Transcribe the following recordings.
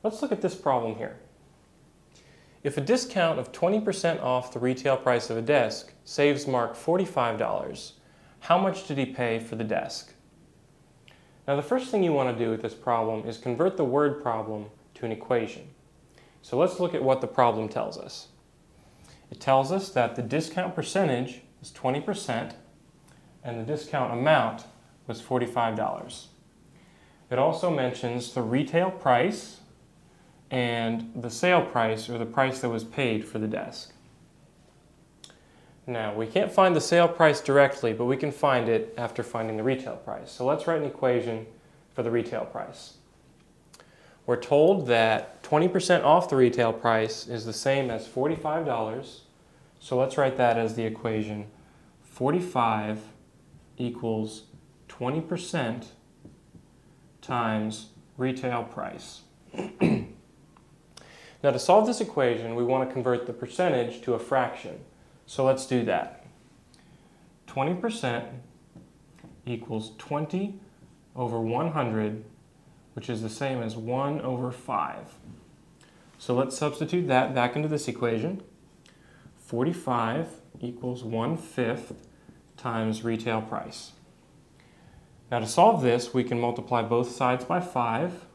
Let's look at this problem here. If a discount of 20% off the retail price of a desk saves Mark $45, how much did he pay for the desk? Now the first thing you want to do with this problem is convert the word problem to an equation. So let's look at what the problem tells us. It tells us that the discount percentage is 20% and the discount amount was $45. It also mentions the retail price and the sale price, or the price that was paid for the desk. Now, we can't find the sale price directly, but we can find it after finding the retail price. So let's write an equation for the retail price. We're told that 20% off the retail price is the same as $45. So let's write that as the equation. 45 equals 20% times retail price. Now to solve this equation, we want to convert the percentage to a fraction. So let's do that. 20% equals 20 over 100, which is the same as 1 over 5. So let's substitute that back into this equation. 45 equals 1/5 times retail price. Now to solve this, we can multiply both sides by 5.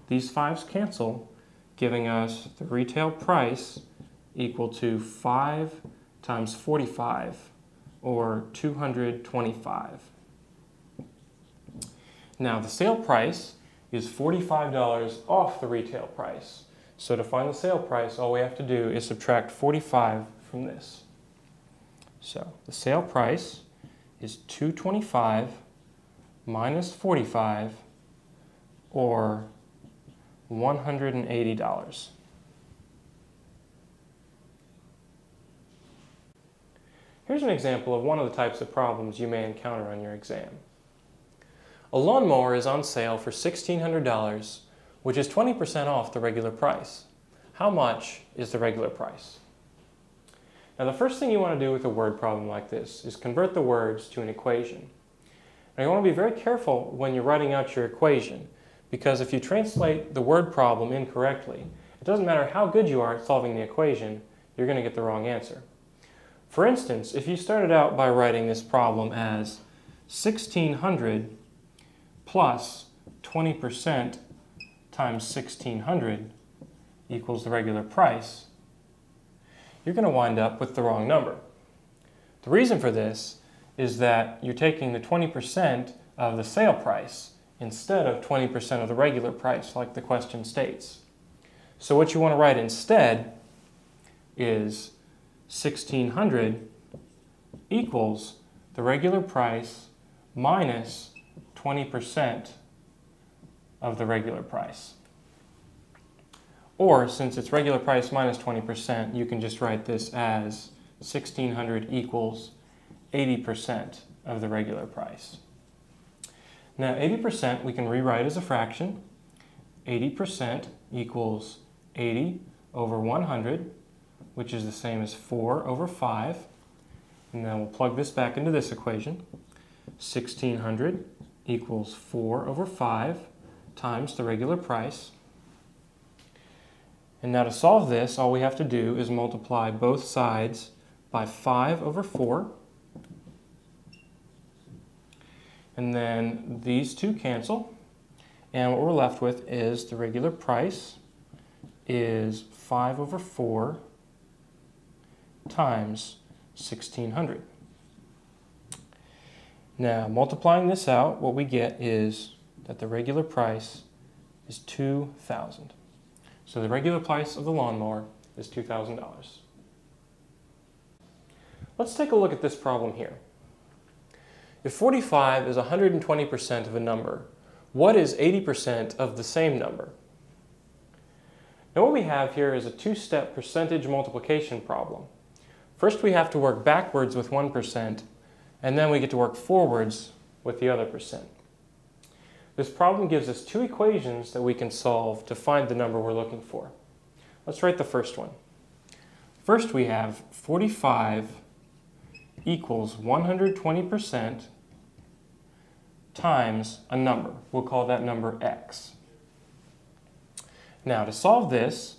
These 5's cancel, giving us the retail price equal to 5 times 45, or 225. Now the sale price is $45 off the retail price. So to find the sale price, all we have to do is subtract 45 from this. So the sale price is $225 minus 45, or $180. Here's an example of one of the types of problems you may encounter on your exam. A lawnmower is on sale for $1,600, which is 20% off the regular price. How much is the regular price? Now the first thing you want to do with a word problem like this is convert the words to an equation. Now you want to be very careful when you're writing out your equation, because if you translate the word problem incorrectly, it doesn't matter how good you are at solving the equation, you're going to get the wrong answer. For instance, if you started out by writing this problem as 1,600 plus 20% times 1,600 equals the regular price, you're going to wind up with the wrong number. The reason for this is that you're taking the 20% of the sale price instead of 20% of the regular price, like the question states. So what you want to write instead is 1,600 equals the regular price minus 20% of the regular price. Or, since it's regular price minus 20%, you can just write this as 1,600 equals 80% of the regular price. Now 80% we can rewrite as a fraction. 80% equals 80 over 100, which is the same as 4 over 5. And then we'll plug this back into this equation. 1,600 equals 4 over 5 times the regular price. And now to solve this, all we have to do is multiply both sides by 5 over 4. And then these two cancel. And what we're left with is the regular price is 5 over 4 times 1,600. Now, multiplying this out, what we get is that the regular price is $2,000. So the regular price of the lawnmower is $2,000. Let's take a look at this problem here. If 45 is 120% of a number, what is 80% of the same number? Now what we have here is a two-step percentage multiplication problem. First we have to work backwards with 1%, and then we get to work forwards with the other percent. This problem gives us two equations that we can solve to find the number we're looking for. Let's write the first one. First we have 45 equals 120% times a number. We'll call that number x. Now to solve this,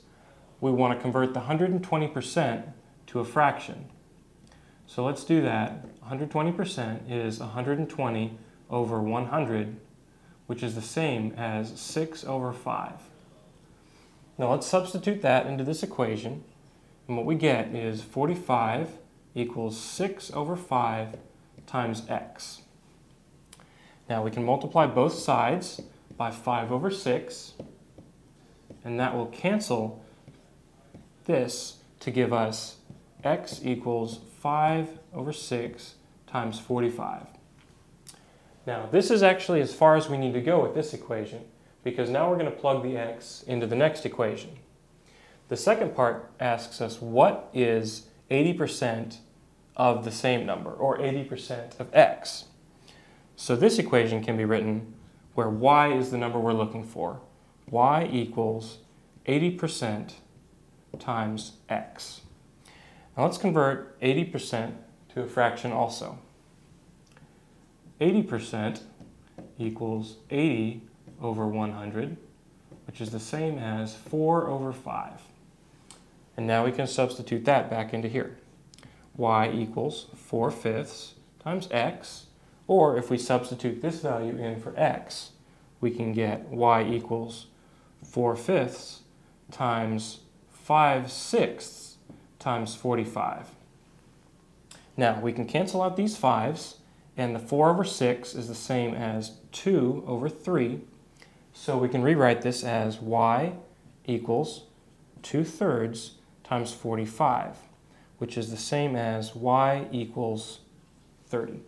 we want to convert the 120% to a fraction. So let's do that. 120% is 120 over 100, which is the same as 6 over 5. Now let's substitute that into this equation, and what we get is 45 equals 6 over 5 times x. Now we can multiply both sides by 5 over 6, and that will cancel this to give us x equals 5 over 6 times 45. Now this is actually as far as we need to go with this equation, because now we're going to plug the x into the next equation. The second part asks us what is 80% of the same number, or 80% of x. So this equation can be written where y is the number we're looking for. Y equals 80% times x. Now let's convert 80% to a fraction also. 80% equals 80 over 100, which is the same as 4 over 5. And now we can substitute that back into here. Y equals 4/5 times x, or if we substitute this value in for x, we can get y equals 4/5 times 5/6 times 45. Now we can cancel out these 5's, and the 4 over 6 is the same as 2 over 3, so we can rewrite this as y equals 2/3 times 45, which is the same as y equals 30.